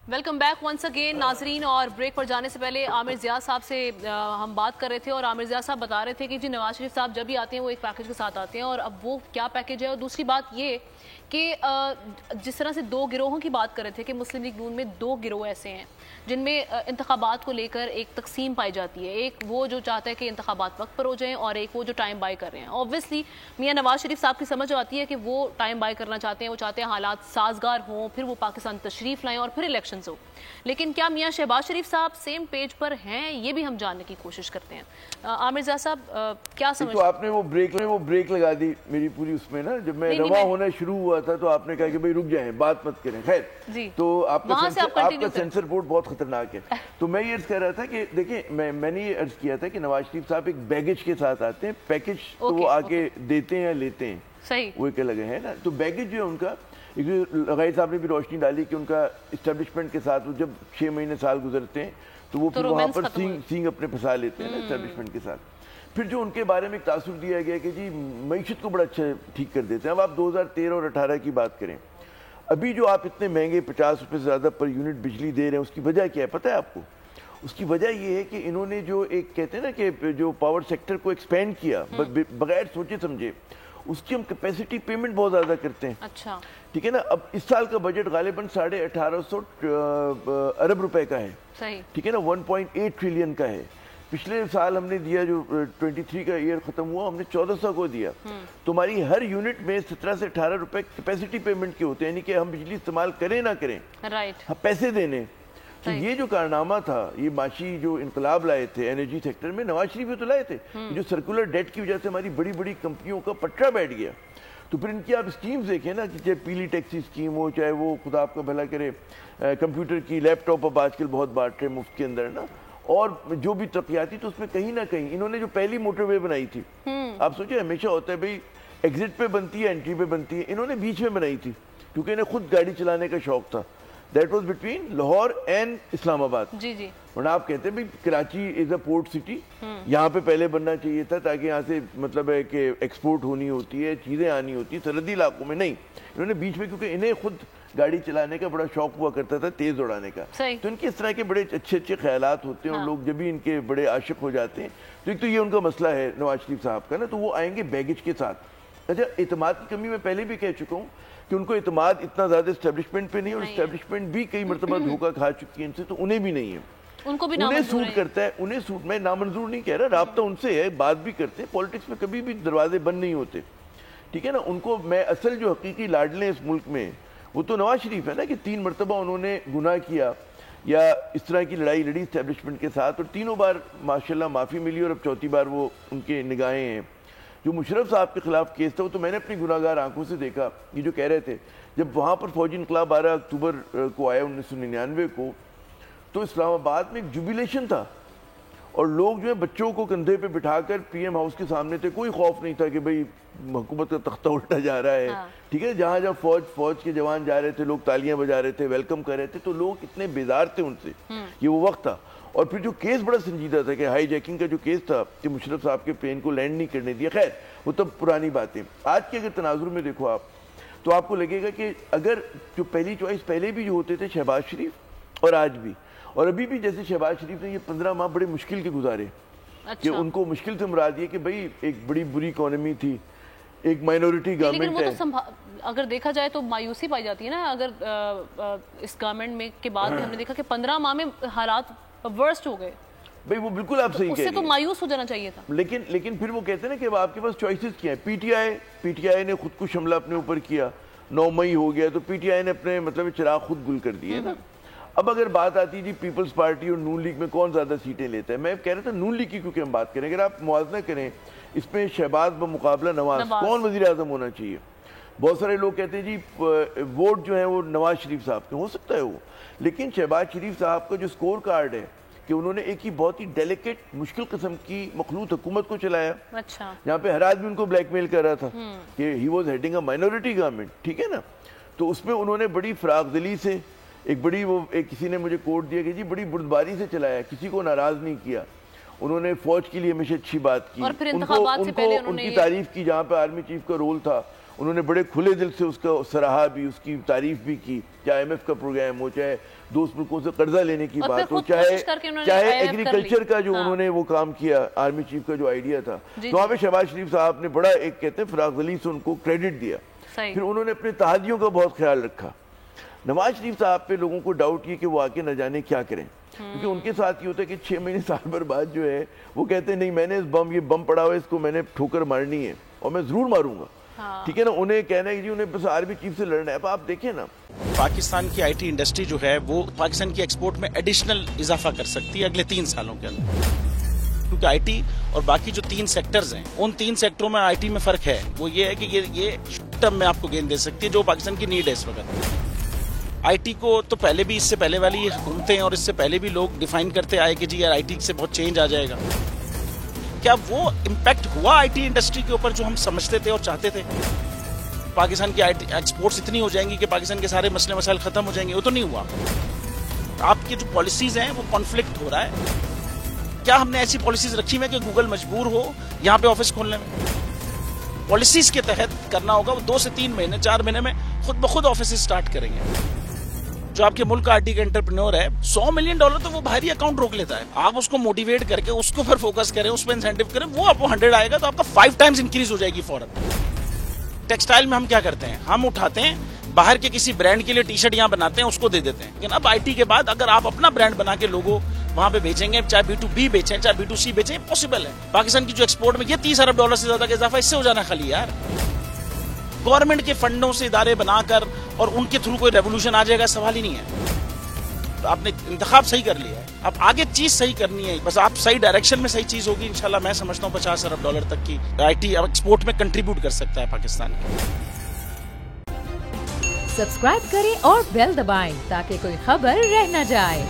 Welcome back once again ناظرین. اور break پر جانے سے پہلے عامر ضیاء صاحب سے ہم بات کر رہے تھے اور عامر ضیاء صاحب بتا رہے تھے کہ جی نواز شریف صاحب جب بھی آتے ہیں وہ ایک پیکج کے ساتھ آتے ہیں, اور اب وہ کیا پیکج ہے. اور دوسری بات یہ کہ جس طرح سے دو گروہوں کی بات کر رہے تھے کہ مسلم لیگ نون میں دو گروہ ایسے ہیں جن میں انتخابات کو لے کر ایک تقسیم پائی جاتی ہے. ایک وہ جو چاہتا ہے کہ انتخابات وقت پر ہو جائیں, اور ایک وہ جو ٹائم بائی کر رہے ہیں. اوبویسلی میاں نواز شریف صاحب کی سمجھ آتی ہے کہ وہ ٹائم بائی کرنا چاہتے ہیں, وہ چاہتے ہیں حالات سازگار ہوں, پھر وہ پاکستان تشریف لائیں اور پھر الیکشنز ہو. لیکن کیا میاں شہباز شریف صاحب سیم پیج پر ہیں, یہ بھی ہم جاننے کی کوشش کرتے ہیں. عامر ضیاء صاحب کیا سمجھتے ہیں؟ تو آپ نے وہ بریک لگا دی میری پوری اس میں نا, جب میں رواں ہونا شروع ہوا تھا تو آپ نے کہا کہ بھئی رک جائیں, بات مت کریں. خیر, تو آپ کا سینسر بورڈ بہت خطرناک ہے. تو میں یہ عرض کر رہا تھا کہ دیکھیں, میں نے یہ عرض کیا تھا کہ نواز شریف صاحب ایک بیگیج کے ساتھ آتے ہیں. پیکج تو وہ آ کے دیتے ہیں یا لیتے ہیں, صحیح, وہ ایک الگ ہے نا. تو بیگیج جو ہے ان کا, لغائی صاحب نے بھی روشنی ڈالی کہ ان کا اسٹیبلشمنٹ کے ساتھ جب 6 مہینے سال گزرتے ہیں تو وہ پھر وہاں پر سینگ اپنے پھنسا لیتے ہیں نا اسٹیبلشمنٹ کے ساتھ. پھر جو ان کے بارے میں ایک تاثر دیا گیا کہ جی معیشت کو بڑا اچھا ٹھیک کر دیتے ہیں. اب آپ 2013 اور 18 کی بات کریں, ابھی جو آپ اتنے مہنگے 50 روپے سے زیادہ پر یونٹ بجلی دے رہے ہیں, اس کی وجہ کیا ہے پتہ ہے آپ کو؟ اس کی وجہ یہ ہے کہ انہوں نے جو ایک کہتے ہیں نا کہ جو پاور سیکٹر کو ایکسپینڈ کیا بغیر سوچے سمجھے, اس کی ہم کیپیسٹی پیمنٹ بہت زیادہ کرتے ہیں. اچھا, ٹھیک ہے نا. اب اس سال کا بجٹ غالباً 1850 ارب روپے کا ہے, ٹھیک ہے نا, 1.8 ٹریلین کا ہے. پچھلے سال ہم نے دیا جو 23 کا ایئر ختم ہوا, ہم نے 1400 کو دیا. تو ہماری ہر یونٹ میں 17 سے 18 روپے کیپیسٹی پیمنٹ کے ہوتے ہیں, یعنی کہ ہم بجلی استعمال کریں نہ کریں, ہم پیسے دینے. تو یہ جو کارنامہ تھا, یہ معاشی جو انقلاب لائے تھے انرجی سیکٹر میں, نواز شریف بھی تو لائے تھے. جو سرکولر ڈیٹ کی وجہ سے ہماری بڑی بڑی کمپنیوں کا پٹرا بیٹھ گیا. تو پھر ان کی آپ اسکیمز دیکھیں نا, کہ چاہے پیلی ٹیکسی اسکیم ہو, چاہے وہ خدا آپ کا بھلا کرے کمپیوٹر کی لیپ ٹاپ اب آج کل بہت بانٹ رہے مفت کے اندر نا, اور جو بھی ترقیاتی, تو اس میں کہیں نہ کہیں انہوں نے جو پہلی موٹر وے بنائی تھی, آپ سوچیں ہمیشہ ہوتا ہے بھئی ایگزٹ پہ بنتی ہے انٹری پہ بنتی ہے, انہوں نے بیچ میں بنائی تھی کیونکہ انہیں خود گاڑی چلانے کا شوق تھا. That was between Lahore and Islamabad. ورنہ آپ کہتے ہیں بھئی Karachi is a port city, یہاں پہ پہلے بننا چاہیے تھا تاکہ یہاں سے مطلب ہے کہ ایکسپورٹ ہونی ہوتی ہے, چیزیں آنی ہوتی ہیں. سرحدی علاقوں میں نہیں, انہوں نے بیچ میں, کیونکہ انہیں خود گاڑی چلانے کا بڑا شوق ہوا کرتا تھا, تیز دوڑانے کا. تو ان کے اس طرح کے بڑے اچھے اچھے خیالات ہوتے ہیں, اور لوگ جب بھی ان کے بڑے عاشق ہو جاتے ہیں. تو ایک تو یہ ان کا مسئلہ ہے نواز شریف صاحب کا نا, تو وہ آئیں گے بیگیج کے ساتھ. اچھا, اعتماد کی کمی میں پہلے بھی کہہ چکا ہوں کہ ان کو اعتماد اتنا زیادہ اسٹیبلشمنٹ پہ نہیں, اور اسٹیبلشمنٹ بھی کئی مرتبہ دھوکہ کھا چکی ہے ان سے, تو انہیں بھی نہیں ہے. انہیں سوٹ کرتا ہے, انہیں سوٹ, میں نامنظور نہیں کہہ رہا, رابطہ ان سے ہے, بات بھی کرتے ہیں. پولیٹکس میں کبھی بھی دروازے بند نہیں ہوتے, ٹھیک ہے نا. ان کو میں اصل جو حقیقی لاڈلے اس ملک میں وہ تو نواز شریف ہے نا, کہ 3 مرتبہ انہوں نے گناہ کیا یا اس طرح کی لڑائی لڑی اسٹیبلشمنٹ کے ساتھ, اور تینوں بار ماشاءاللہ معافی ملی, اور اب چوتھی بار وہ ان کے نگاہیں ہیں. جو مشرف صاحب کے خلاف کیس تھا وہ تو میں نے اپنی گناہگار آنکھوں سے دیکھا. یہ جو کہہ رہے تھے, جب وہاں پر فوجی انقلاب 12 اکتوبر کو آیا 1999 کو, تو اسلام آباد میں ایک جوبیلیشن تھا, اور لوگ جو ہے بچوں کو کندھے پہ بٹھا کر پی ایم ہاؤس کے سامنے تھے. کوئی خوف نہیں تھا کہ بھئی حکومت کا تختہ الٹا جا رہا ہے, ٹھیک ہے. جہاں جہاں فوج کے جوان جا رہے تھے, لوگ تالیاں بجا رہے تھے, ویلکم کر رہے تھے, تو لوگ اتنے بیدار تھے ان سے. یہ وہ وقت تھا. اور پھر جو کیس بڑا سنجیدہ تھا, کہ ہائی جیکنگ کا جو کیس تھا کہ مشرف صاحب کے پلین کو لینڈ نہیں کرنے دیا. خیر, وہ تب پرانی باتیں. آج کے اگر تناظر میں دیکھو آپ, تو آپ کو لگے گا کہ اگر جو پہلی چوائس پہلے بھی جو ہوتے تھے شہباز شریف, اور آج بھی, اور ابھی بھی, جیسے شہباز شریف نے یہ 15 ماہ بڑے مشکل کے گزارے, کہ ان کو مشکل سے مراد یہ کہ بھئی ایک بڑی بری اکانومی تھی, ایک مائنورٹی گورنمنٹ ہے. اگر دیکھا جائے تو مایوسی پائی جاتی ہے نا, اگر اس گورنمنٹ میں کے بعد ہم نے دیکھا کہ 15 ماہ میں حالات ورسٹ ہو گئے. بھئی وہ بالکل آپ صحیح کہہ رہی ہیں, اس سے تو مایوس ہو جانا چاہیے تھا. لیکن پھر وہ کہتے ہیں نا کہ آپ کے پاس چوائسز کیا ہیں. پی ٹی آئی نے خود کو حملہ اپنے اوپر کیا, 9 مئی ہو گیا, تو پی ٹی آئی نے اپنے مطلب چراغ خود گل کر دیے نا. اب اگر بات آتی جی پیپلز پارٹی اور نون لیگ میں کون زیادہ سیٹیں لیتا ہے, میں کہہ رہا تھا نون لیگ کی کیونکہ ہم بات کریں, اگر آپ موازنہ کریں اس میں شہباز بمقابلہ نواز کون وزیر اعظم ہونا چاہیے. بہت سارے لوگ کہتے ہیں جی ووٹ جو ہیں وہ نواز شریف صاحب کے, ہو سکتا ہے وہ, لیکن شہباز شریف صاحب کا جو سکور کارڈ ہے کہ انہوں نے ایک ہی بہت ہی ڈیلیکیٹ مشکل قسم کی مخلوط حکومت کو چلایا, جہاں پہ ہر آدمی ان کو بلیک میل کر رہا تھا کہ he was heading a minority government, ٹھیک ہے نا. تو اس میں انہوں نے بڑی فراغ دلی سے ایک بڑی کسی نے مجھے کوٹ دیا کہ جی بڑی بردباری سے چلایا, کسی کو ناراض نہیں کیا. انہوں نے فوج کے لیے ہمیشہ اچھی بات کی, ان کی تعریف کی جہاں پہ آرمی چیف کا رول تھا. انہوں نے بڑے کھلے دل سے اس کا سراہا بھی, اس کی تعریف بھی کی, چاہے IMF کا پروگرام ہو, چاہے دوست ملکوں سے قرضہ لینے کی بات ہو, چاہے ایگریکلچر کا جو انہوں نے وہ کام کیا, آرمی چیف کا جو آئیڈیا تھا. تو وہاں پہ شہباز شریف صاحب نے بڑا ایک کہتے ہیں فراغ غلیظ سے ان کو کریڈٹ دیا. پھر انہوں نے اپنے تحادیوں کا بہت خیال رکھا. نواز شریف صاحب پہ لوگوں کو ڈاؤٹ یہ کہ وہ آ کے نہ جانے کیا کریں, کیونکہ ان کے ساتھ یہ ہوتا ہے کہ 6 مہینے سال بھر بعد جو ہے وہ کہتے ہیں نہیں میں نے یہ بم پڑا ہوا ہے, اس کو میں نے ٹھوکر مارنی ہے اور میں ضرور ماروں گا. ٹھیک ہے نا, انہیں کہنا ہے کہ جی انہیں بس آرمی چیف سے لڑنا ہے. اب آپ دیکھیں نا, پاکستان کی آئی ٹی انڈسٹری جو ہے وہ پاکستان کی ایکسپورٹ میں ایڈیشنل اضافہ کر سکتی ہے اگلے 3 سالوں کے اندر, کیونکہ آئی ٹی اور باقی جو 3 سیکٹرز ہیں ان 3 سیکٹروں میں آئی ٹی میں فرق ہے. وہ یہ ہے کہ یہ شارٹ ٹرم میں آپ کو گین دے سکتی ہے جو پاکستان کی نیڈ ہے اس وقت. آئی ٹی کو تو پہلے بھی, اس سے پہلے والی حکومتیں اور اس سے پہلے بھی لوگ ڈیفائن کرتے آئے کہ جی یار آئی ٹی سے بہت چینج آ جائے گا. کیا وہ امپیکٹ ہوا آئی ٹی انڈسٹری کے اوپر جو ہم سمجھتے تھے اور چاہتے تھے؟ پاکستان کی آئی ٹی ایکسپورٹس اتنی ہو جائیں گی کہ پاکستان کے سارے مسئلے مسائل ختم ہو جائیں گے؟ وہ تو نہیں ہوا. آپ کی جو پالیسیز ہیں وہ کانفلکٹ ہو رہا ہے. کیا ہم نے ایسی پالیسیز رکھی ہوئی کہ گوگل مجبور ہو یہاں پہ آفس کھولنے میں؟ پالیسیز کے تحت کرنا ہوگا. وہ 2 سے 3 مہینے 4 مہینے میں خود بخود آفسز سٹارٹ کریں گے. جو آپ کے ملک کا آر ٹی کا انٹرپرینور ہے $100 ملین تو وہ باہری اکاؤنٹ روک لیتا ہے. آپ اس کو موٹیویٹ کر کے اس کو پھر فوکس کریں, اس پہ انسینٹیو کریں, وہ آپ کو 100 آئے گا تو آپ کا 5 ٹائمز انکریز ہو جائے گی فوراً. ٹیکسٹائل میں ہم کیا کرتے ہیں, ہم اٹھاتے ہیں باہر کے کسی برانڈ کے لیے ٹی شرٹ یہاں بناتے ہیں, اس کو دے دیتے ہیں. لیکن اب آئی ٹی کے بعد اگر آپ اپنا برانڈ بنا کے لوگوں وہاں پہ بیچیں گے, چاہے B2B بیچیں چاہے B2C بیچیں, پاسبل ہے. پاکستان کی جو ایکسپورٹ میں یہ $30 ارب سے زیادہ کا اضافہ اس سے ہو جانا خالی یار. گورنمنٹ کے فنڈوں سے ادارے بنا کر اور ان کے تھرو کوئی ریولوشن آ جائے گا, سوال ہی نہیں ہے. آپ نے انتخاب صحیح کر لیا ہے, اب آگے چیز صحیح کرنی ہے, بس آپ صحیح ڈائریکشن میں صحیح چیز ہوگی انشاءاللہ. میں سمجھتا ہوں $50 ارب تک کی آئی ٹی ایکسپورٹ میں کنٹریبیوٹ کر سکتا ہے پاکستان. سبسکرائب کریں اور بیل دبائیں تاکہ کوئی خبر رہ نہ جائے.